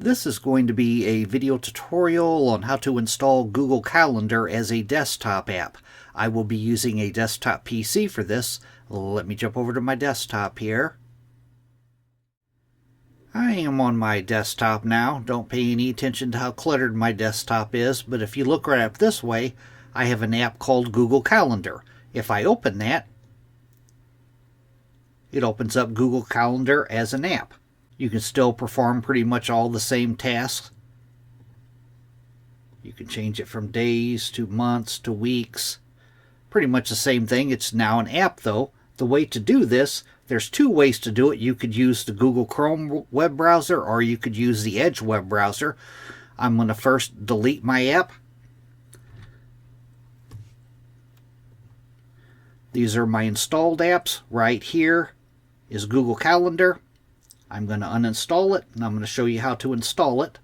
This is going to be a video tutorial on how to install Google Calendar as a desktop app. I will be using a desktop PC for this. Let me jump over to my desktop here. I am on my desktop now. Don't pay any attention to how cluttered my desktop is, but if you look right up this way, I have an app called Google Calendar. If I open that, it opens up Google Calendar as an app. You can still perform pretty much all the same tasks. You can change it from days to months to weeks. Pretty much the same thing. It's now an app though. The way to do this, there's two ways to do it. You could use the Google Chrome web browser or you could use the Edge web browser. I'm going to first delete my app. These are my installed apps. Right here is Google Calendar. I'm going to uninstall it, and I'm going to show you how to install it.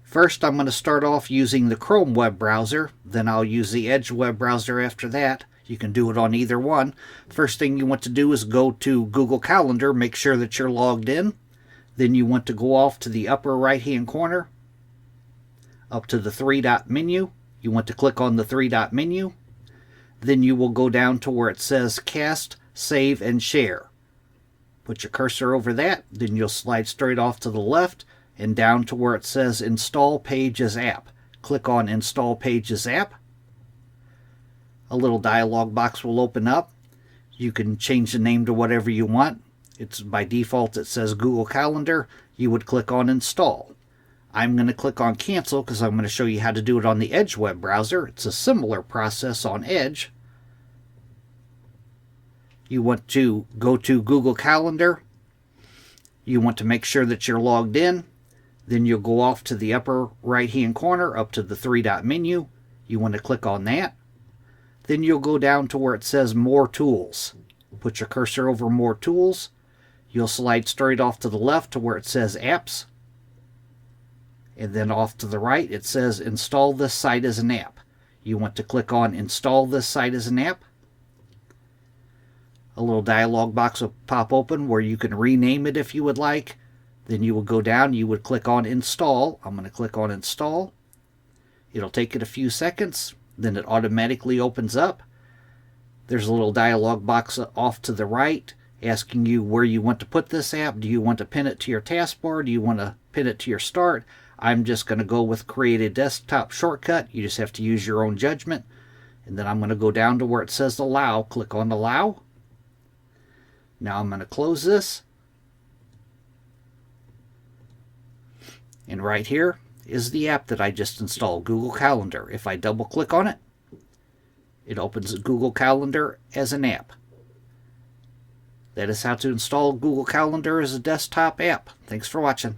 First, I'm going to start off using the Chrome web browser. Then I'll use the Edge web browser after that. You can do it on either one. First thing you want to do is go to Google Calendar. Make sure that you're logged in. Then you want to go off to the upper right-hand corner, up to the three-dot menu. You want to click on the three-dot menu. Then you will go down to where it says Cast, Save, and Share. Put your cursor over that. Then you'll slide straight off to the left and down to where it says Install Pages App. Click on Install Pages App. A little dialog box will open up. You can change the name to whatever you want. It's by default it says Google Calendar. You would click on Install. I'm going to click on Cancel because I'm going to show you how to do it on the Edge web browser. It's a similar process on Edge. You want to go to Google Calendar. You want to make sure that you're logged in. Then you'll go off to the upper right-hand corner up to the three-dot menu. You want to click on that. Then you'll go down to where it says More Tools. Put your cursor over More Tools. You'll slide straight off to the left to where it says Apps. And then off to the right it says Install this site as an app. You want to click on Install this site as an app. A little dialog box will pop open where you can rename it if you would like. Then you will go down, you would click on Install. I'm going to click on Install. It'll take it a few seconds. Then it automatically opens up. There's a little dialog box off to the right asking you where you want to put this app. Do you want to pin it to your taskbar? Do you want to pin it to your start? I'm just going to go with Create a Desktop Shortcut. You just have to use your own judgment. And then I'm going to go down to where it says Allow. Click on Allow. Now I'm going to close this. And right here is the app that I just installed, Google Calendar. If I double click on it, it opens Google Calendar as an app. That is how to install Google Calendar as a desktop app. Thanks for watching.